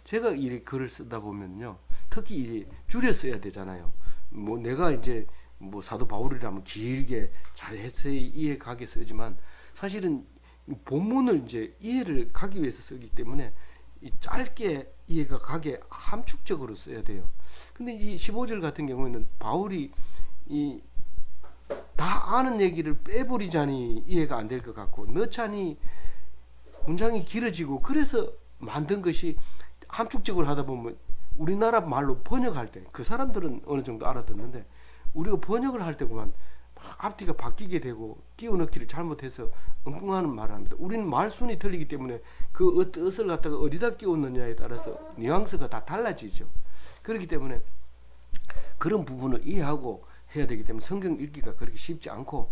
제가 이 글을 쓰다 보면요, 특히 이 줄여 써야 되잖아요. 뭐 내가 이제 뭐 사도 바울이라면 길게 자세히 이해가게 쓰지만 사실은 본문을 이제 이해를 가기 위해서 쓰기 때문에 이 짧게 이해가 가게 함축적으로 써야 돼요. 근데 이 15절 같은 경우에는 바울이 이 다 아는 얘기를 빼버리자니 이해가 안 될 것 같고 넣자니 문장이 길어지고 그래서 만든 것이 함축적으로 하다 보면 우리나라 말로 번역할 때 그 사람들은 어느 정도 알아듣는데 우리가 번역을 할 때구만 앞뒤가 바뀌게 되고 끼워 넣기를 잘못해서 엉뚱한 말을 합니다. 우리는 말순이 틀리기 때문에 그 뜻을 갖다가 어디다 끼워 넣느냐에 따라서 뉘앙스가 다 달라지죠. 그렇기 때문에 그런 부분을 이해하고 해야 되기 때문에 성경 읽기가 그렇게 쉽지 않고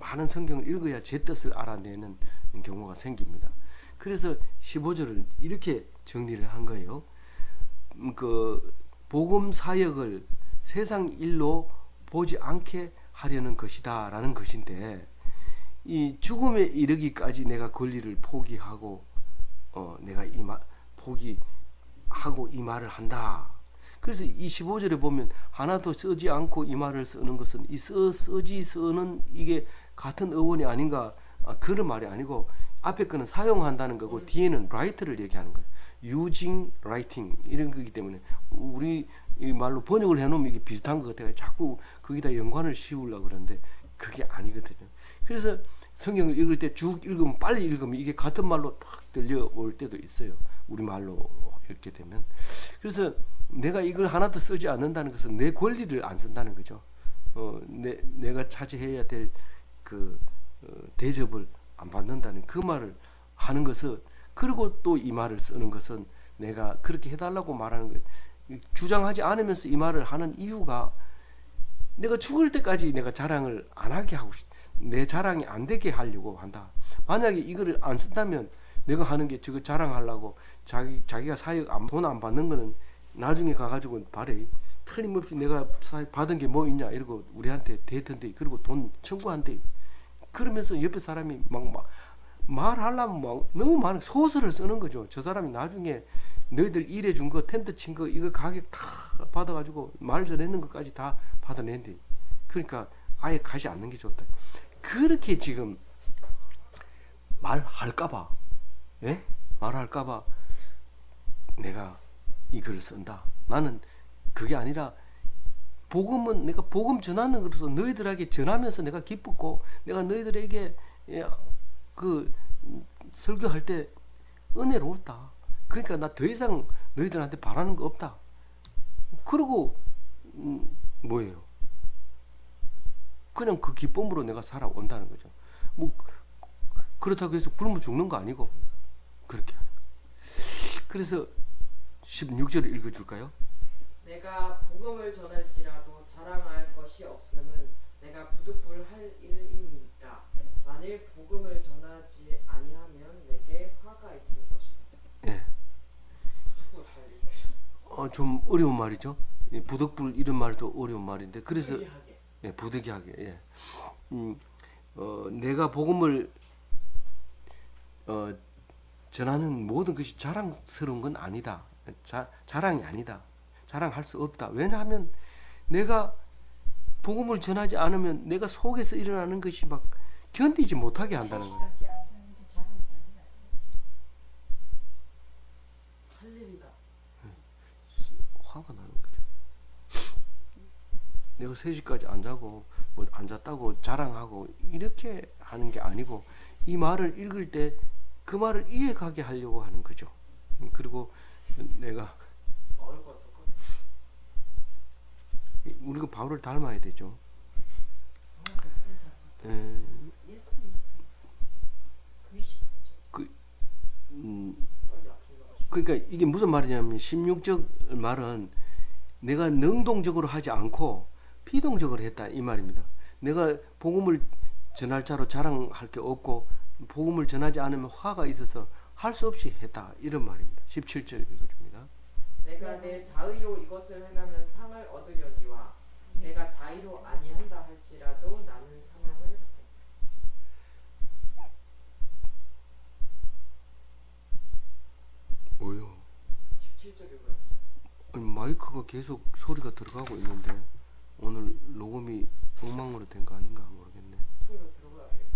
많은 성경을 읽어야 제 뜻을 알아내는 경우가 생깁니다. 그래서 15절을 이렇게 정리를 한 거예요. 그 복음 사역을 세상 일로 보지 않게 하려는 것이다 라는 것인데 이 죽음에 이르기까지 내가 권리를 포기하고 내가 포기하고 이 말을 한다. 그래서 이 15절에 보면 하나도 쓰지 않고 이 말을 쓰는 것은 이 쓰는 이게 같은 어원이 아닌가, 그런 말이 아니고 앞에 거는 사용한다는 거고 뒤에는 write를 얘기하는 거예요. using, writing 이런 거기 때문에 우리 이 말로 번역을 해놓으면 이게 비슷한 것 같아요. 자꾸 거기다 연관을 씌우려고 그러는데 그게 아니거든요. 그래서 성경을 읽을 때 쭉 읽으면 빨리 읽으면 이게 같은 말로 탁 들려올 때도 있어요. 우리말로 읽게 되면. 그래서 내가 이걸 하나도 쓰지 않는다는 것은 내 권리를 안 쓴다는 거죠. 내가 차지해야 될 그 대접을 안 받는다는 그 말을 하는 것은, 그리고 또 이 말을 쓰는 것은 내가 그렇게 해달라고 말하는 거예요. 주장하지 않으면서 이 말을 하는 이유가 내가 죽을 때까지 내가 자랑을 안 하게 하고 내 자랑이 안 되게 하려고 한다. 만약에 이거를 안 쓴다면 내가 하는 게 저거 자랑하려고 자기가 사역 돈 안 받는 거는 나중에 가가지고 말해. 틀림없이 내가 받은 게 뭐 있냐 이러고 우리한테 대던데, 그리고 돈 청구한대. 그러면서 옆에 사람이 막 말하려면 막 너무 많은 소설을 쓰는 거죠. 저 사람이 나중에 너희들 일해준 거, 텐트 친 거, 이거 가격 다 받아가지고 말 전했는 것까지 다 받아낸대. 그러니까 아예 가지 않는 게 좋다. 그렇게 지금 말할까봐, 예? 말할까봐 내가 이 글을 쓴다. 나는 그게 아니라 복음은 내가 복음 전하는 것으로서 너희들에게 전하면서 내가 기쁘고 내가 너희들에게 그 설교할 때 은혜로웠다. 그러니까 나 더 이상 너희들한테 바라는 거 없다. 그리고 뭐예요? 그냥 그 기쁨으로 내가 살아온다는 거죠. 뭐 그렇다고 해서 굶어 죽는 거 아니고 그렇게 하는 거예요. 그래서 16절을 읽어줄까요? 내가 복음을 전할지라도 자랑할 것이 없음은 내가 부득불할 일임이라. 만일 복음을 전하지 아니하면 내게 화가 있을 것이다. 예. 좀 어려운 말이죠. 부득불 이런 말도 어려운 말인데, 그래서 부득이하게. 예. 내가 복음을 전하는 모든 것이 자랑스러운 건 아니다. 자랑이 아니다. 자랑할 수 없다. 왜냐하면 내가 복음을 전하지 않으면 내가 속에서 일어나는 것이 막 견디지 못하게 한다는 거예요. 할 일이다. 화가 나는 거죠. 내가 3시까지 안 자고 뭐 안 잤다고 자랑하고 이렇게 하는 게 아니고 이 말을 읽을 때 그 말을 이해가게 하려고 하는 거죠. 그리고 내가 우리가 바울을 닮아야 되죠. 그러니까 이게 무슨 말이냐면 16절 말은 내가 능동적으로 하지 않고 피동적으로 했다 이 말입니다. 내가 복음을 전할 자로 자랑할 게 없고 복음을 전하지 않으면 화가 있어서 할 수 없이 했다 이런 말입니다. 17절 읽어줍니다. 내가 내 자의로 이것을 행하면 상을 얻으려니와 내가 자의로 아니한다 할지라도 나는 사망을 뭐요? 17절에 그렇지. 아니, 마이크가 계속 소리가 들어가고 있는데 오늘 녹음이 엉망으로 된 거 아닌가 모르겠네. 소리가 들어가야 괜찮아요.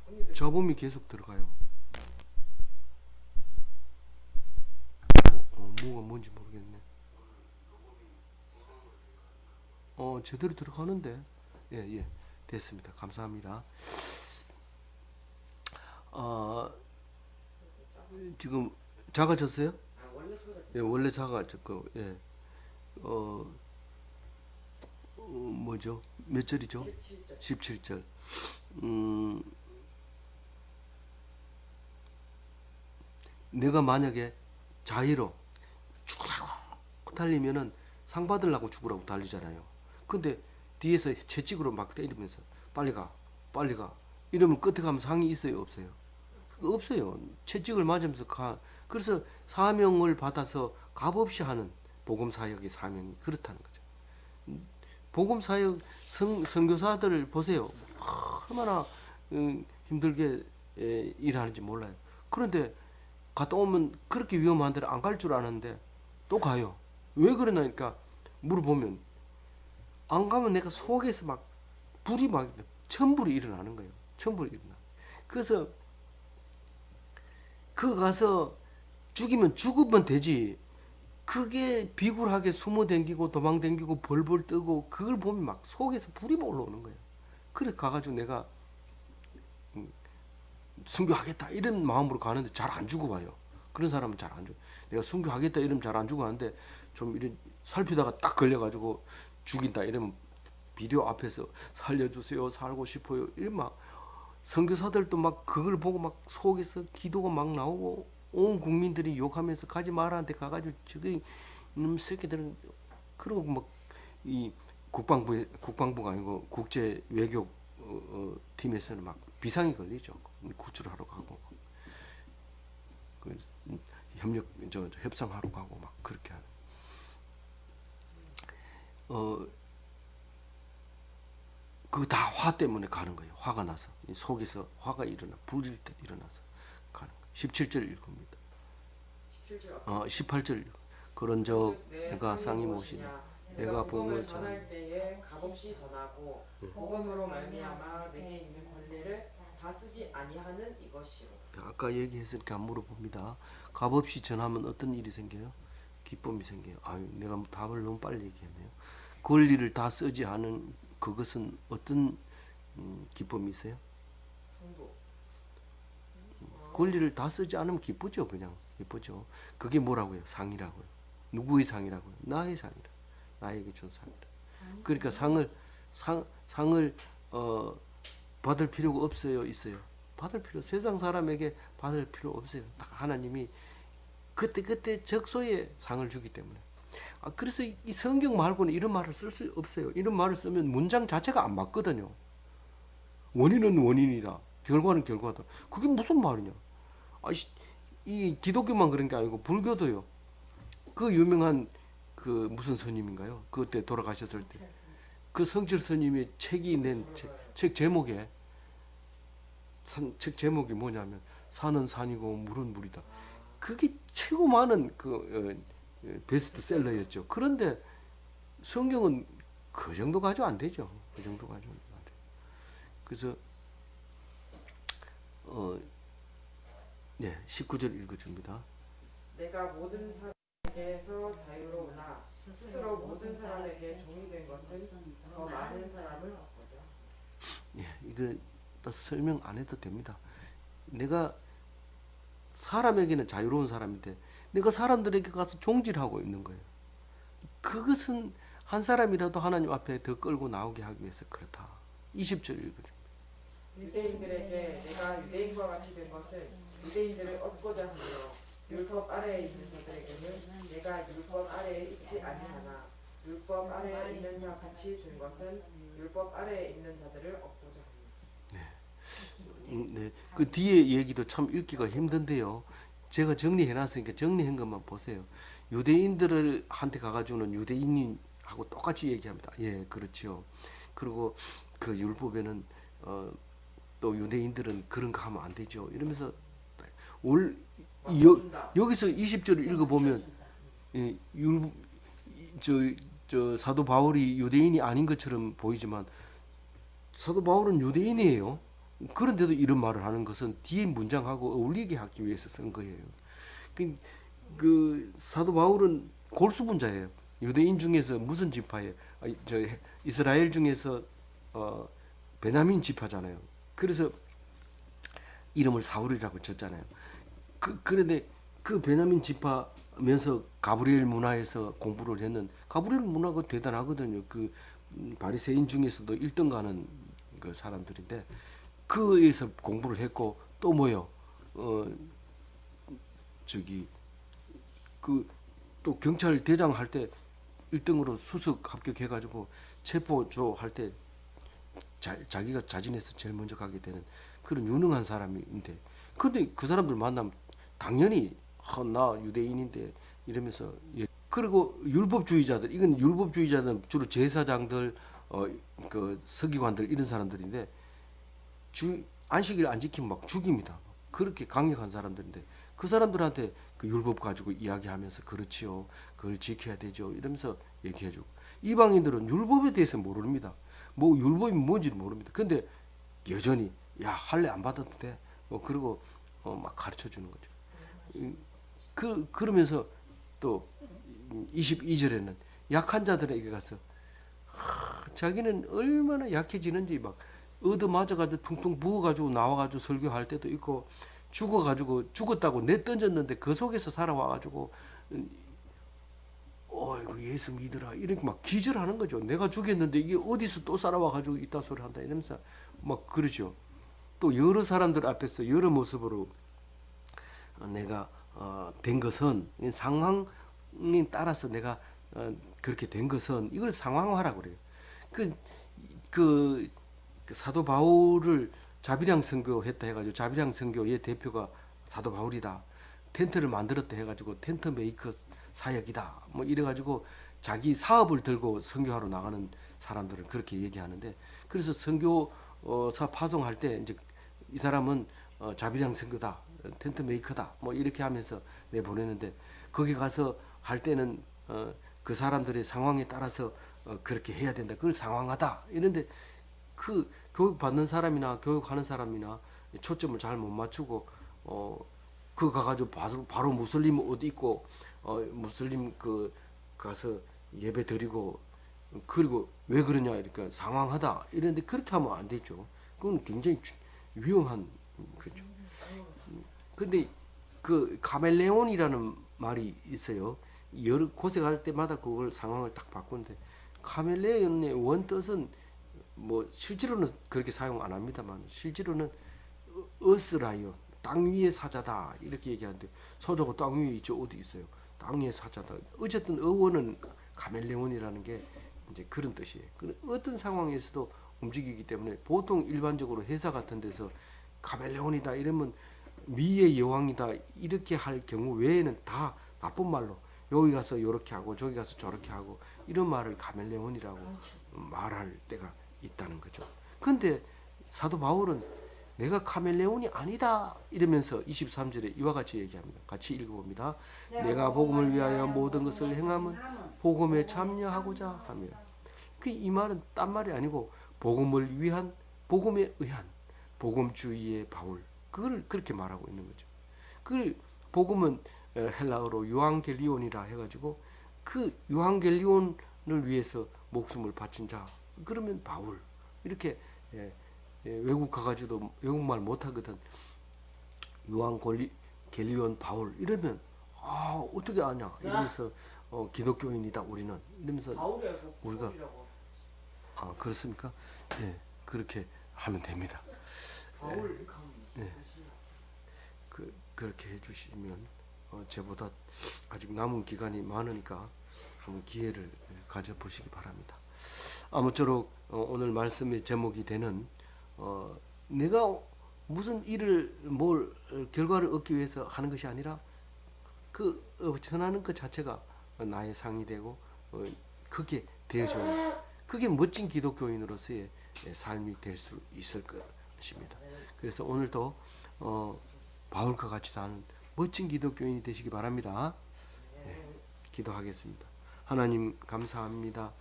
언니들 잡음이 계속 들어가요. 뭐가 뭔지 모르겠네. 제대로 들어가는데. 예, 됐습니다. 감사합니다. 지금 작아졌어요? 원래 소리가 예, 원래 작아졌고, 예. 뭐죠? 몇 절이죠? 17절. 17절. 내가 만약에 자의로 죽으라고 달리면은 상 받으려고 죽으라고 달리잖아요. 근데 뒤에서 채찍으로 막 때리면서 빨리 가 이러면 끝에 가면 상이 있어요, 없어요? 없어요. 채찍을 맞으면서 가. 그래서 사명을 받아서 값없이 하는 복음 사역의 사명이 그렇다는 거죠. 복음 사역 선교사들을 보세요. 얼마나 힘들게 일하는지 몰라요. 그런데 갔다 오면 그렇게 위험한 데를 안 갈 줄 아는데 또 가요. 왜 그러냐니까 물어보면 안 가면 내가 속에서 막 불이 막 천불이 일어나는 거예요. 천불이 일어나. 그래서 그 가서 죽이면 죽으면 되지. 그게 비굴하게 숨어 댕기고 도망 댕기고 벌벌 뜨고 그걸 보면 막 속에서 불이 올라오는 거예요. 그래 가가지고 내가 순교하겠다 이런 마음으로 가는데 잘 안 주고 와요. 그런 사람은 잘 안 줘. 내가 순교하겠다 이러면 잘 안 주고 하는데 좀 이런 살피다가 딱 걸려가지고 죽인다 이러면 비디오 앞에서 살려주세요, 살고 싶어요 이런 막 선교사들도 막 그걸 보고 막 속에서 기도가 막 나오고 온 국민들이 욕하면서 가지 마라한테 가가지고 저기 이놈 새끼들은 그러고 막 이 국방부가 아니고 국제 외교 팀에서는 막 비상이 걸리죠. 구출하러 가고 그 협상하러 가고 막 그렇게 하는. 그 다 화 때문에 가는 거예요. 화가 나서 속에서 화가 불일 듯 일어나서 가는 거예요. 17절 읽습니다. 17절 18절 그런즉 내가 상이 무엇이냐 내가 복음을 전할 때에 값없이 전하고 복음으로 말미암아 내게 있는 권리를 다 쓰지 아니하는 이것이요. 아까 얘기했으니까 안 물어봅니다. 값없이 전하면 어떤 일이 생겨요? 기쁨이 생겨요. 아유, 내가 답을 너무 빨리 얘기했네요. 권리를 다 쓰지 않은 그것은 어떤 기쁨이 있어요? 성도. 권리를 다 쓰지 않으면 기쁘죠. 그냥 기쁘죠. 그게 뭐라고요? 상이라고요. 누구의 상이라고요? 나의 상이라. 나에게 준 상이라. 그러니까 상을 받을 필요가 없어요, 있어요? 받을 필요, 세상 사람에게 받을 필요 없어요. 딱 하나님이 그때 적소에 상을 주기 때문에. 그래서 이 성경 말고는 이런 말을 쓸 수 없어요. 이런 말을 쓰면 문장 자체가 안 맞거든요. 원인은 원인이다. 결과는 결과다. 그게 무슨 말이냐? 이 기독교만 그런 게 아니고 불교도요. 그 유명한 그 무슨 스님인가요? 그때 돌아가셨을 때 그 성철 스님의 책이 낸 책 제목에 책 제목이 뭐냐면 산은 산이고 물은 물이다. 그게 최고 많은 그 베스트셀러였죠. 그런데 성경은 그 정도 가지고 안 되죠. 그 정도 가지고 안 돼요. 그래서 19절 읽어줍니다. 내가 모든 사람에게서 자유로우나 스스로 모든 사람에게 종이 된 것은 더 많은 사람을 얻고자. 이거 또 설명 안 해도 됩니다. 내가 사람에게는 자유로운 사람인데 내가 사람들에게 가서 종질하고 있는 거예요. 그것은 한 사람이라도 하나님 앞에 더 끌고 나오게 하기 위해서 그렇다. 20절 읽어줍니다. 유대인들에게 내가 유대인과 같이 된 것은 유대인들을 얻고자 하며 율법 아래에 있는 자들에게는 내가 율법 아래에 있지 아니하나 율법 아래에 있는 자 같이 된 것은 율법 아래에 있는 자들을 얻고자 합니다. 네. 그 뒤에 얘기도 참 읽기가 힘든데요. 제가 정리해놨으니까 정리한 것만 보세요. 유대인들을 한테 가가지고는 유대인하고 똑같이 얘기합니다. 예, 그렇죠. 그리고 그 율법에는 또 유대인들은 그런 거 하면 안 되죠. 이러면서 여기서 20절을 읽어보면 예, 저 사도 바울이 유대인이 아닌 것처럼 보이지만 사도 바울은 유대인이에요. 그런데도 이런 말을 하는 것은 뒤에 문장하고 어울리게 하기 위해서 쓴 거예요. 그 사도 바울은 골수분자예요. 유대인 중에서 무슨 지파예요? 저 이스라엘 중에서 베냐민 지파잖아요. 그래서 이름을 사울이라고 졌잖아요. 그런데 그 베냐민 지파면서 가브리엘 문화에서 공부를 했는 가브리엘 문화가 대단하거든요. 그 바리새인 중에서도 1등 가는 그 사람들인데 그에서 공부를 했고 또 뭐요? 저기 그 또 경찰 대장 할 때 1등으로 수석 합격해가지고 체포조 할 때 자기가 자진해서 제일 먼저 가게 되는 그런 유능한 사람인데 근데 그 사람들 만나면 당연히 나 유대인인데 이러면서 예. 그리고 율법주의자들 이건 율법주의자들은 주로 제사장들 그 서기관들 이런 사람들인데 안식일 안 지키면 막 죽입니다. 그렇게 강력한 사람들인데 그 사람들한테 그 율법 가지고 이야기하면서 그렇지요. 그걸 지켜야 되죠. 이러면서 얘기해주고 이방인들은 율법에 대해서 모릅니다. 뭐 율법이 뭔지 모릅니다. 근데 여전히 야 할례 안 받아도 돼. 그리고 막 가르쳐 주는 거죠. 그러면서 또 22절에는 약한 자들에게 가서 자기는 얼마나 약해지는지 막 얻어맞아가지고 퉁퉁 부어가지고 나와가지고 설교할 때도 있고 죽어가지고 죽었다고 내던졌는데 그 속에서 살아와가지고 어이구 예수 믿으라 이렇게 막 기절하는 거죠. 내가 죽였는데 이게 어디서 또 살아와가지고 이따 소리 한다 이러면서 막 그러죠. 또 여러 사람들 앞에서 여러 모습으로 내가 된 것은 상황에 따라서 내가 그렇게 된 것은 이걸 상황화라고 그래요. 그 사도 바울을 자비량 선교했다 해가지고 자비량 선교의 대표가 사도 바울이다. 텐트를 만들었다 해가지고 텐트 메이커 사역이다. 뭐 이래가지고 자기 사업을 들고 선교하러 나가는 사람들은 그렇게 얘기하는데 그래서 선교사 파송할 때 이제 이 사람은 자비량 선교다. 텐트 메이커다. 뭐 이렇게 하면서 내보내는데 거기 가서 할 때는 그 사람들의 상황에 따라서 그렇게 해야 된다. 그걸 상황하다. 이런데 그 교육 받는 사람이나 교육하는 사람이나 초점을 잘 못 맞추고 그 가가지고 바로 무슬림 옷 입고 무슬림 그 가서 예배 드리고 그리고 왜 그러냐 이렇게 상황하다 이런데 그렇게 하면 안 되죠. 그건 굉장히 위험한 거죠. 근데 그 카멜레온이라는 말이 있어요. 여러 곳에 갈 때마다 그걸 상황을 딱 바꾸는데 카멜레온의 원뜻은 뭐 실제로는 그렇게 사용 안 합니다만 실제로는 어스라이온 땅 위의 사자다 이렇게 얘기하는데 사자가 땅 위에 있죠. 어디 있어요? 땅 위의 사자다. 어쨌든 어원은 카멜레온이라는 게 이제 그런 뜻이에요. 어떤 상황에서도 움직이기 때문에 보통 일반적으로 회사 같은 데서 카멜레온이다 이러면 미의 여왕이다 이렇게 할 경우 외에는 다 나쁜 말로 여기 가서 요렇게 하고 저기 가서 저렇게 하고 이런 말을 카멜레온이라고 말할 때가 있다는 거죠. 근데 사도 바울은 내가 카멜레온이 아니다 이러면서 23절에 이와 같이 얘기합니다. 같이 읽어봅니다. 내가 복음을 위하여 모든 것을 행함은 복음에 참여하고자 하며 이 말은 딴 말이 아니고 복음을 위한 복음에 의한 복음주의의 바울 그걸 그렇게 말하고 있는 거죠. 그걸 복음은 헬라어로 유앙겔리온이라 해가지고 그 유앙겔리온을 위해서 목숨을 바친 자 그러면 바울 이렇게 외국 가가지고도 외국말 못하거든 유앙겔리온 바울 이러면 어떻게 아냐 이러면서 기독교인이다 우리는 이러면서 우리가 그렇습니까? 네 그렇게 하면 됩니다. 네. 그렇게 해주시면 저보다 아직 남은 기간이 많으니까 한번 기회를 가져보시기 바랍니다. 아무쪼록 오늘 말씀의 제목이 되는 내가 무슨 일을 뭘 결과를 얻기 위해서 하는 것이 아니라 그 전하는 것 자체가 나의 상이 되고 그게 되어져요. 그게 멋진 기독교인으로서의 삶이 될 수 있을 것입니다. 그래서 오늘도 바울과 같이 하는 멋진 기독교인이 되시기 바랍니다. 네, 기도하겠습니다. 하나님 감사합니다.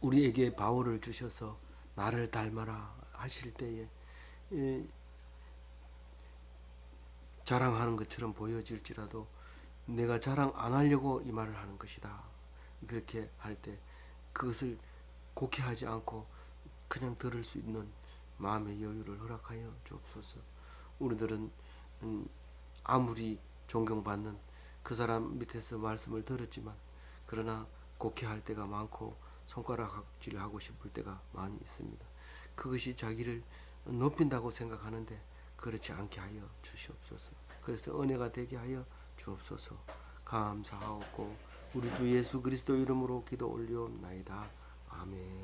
우리에게 바울을 주셔서 나를 닮아라 하실 때에 자랑하는 것처럼 보여질지라도 내가 자랑 안 하려고 이 말을 하는 것이다. 그렇게 할 때 그것을 곡해하지 않고 그냥 들을 수 있는 마음의 여유를 허락하여 주옵소서. 우리들은 아무리 존경받는 그 사람 밑에서 말씀을 들었지만 그러나 곡해할 때가 많고 손가락질하고 싶을 때가 많이 있습니다. 그것이 자기를 높인다고 생각하는데 그렇지 않게 하여 주시옵소서. 그래서 은혜가 되게 하여 주옵소서. 감사하옵고 우리 주 예수 그리스도 이름으로 기도 올리옵나이다. 아멘.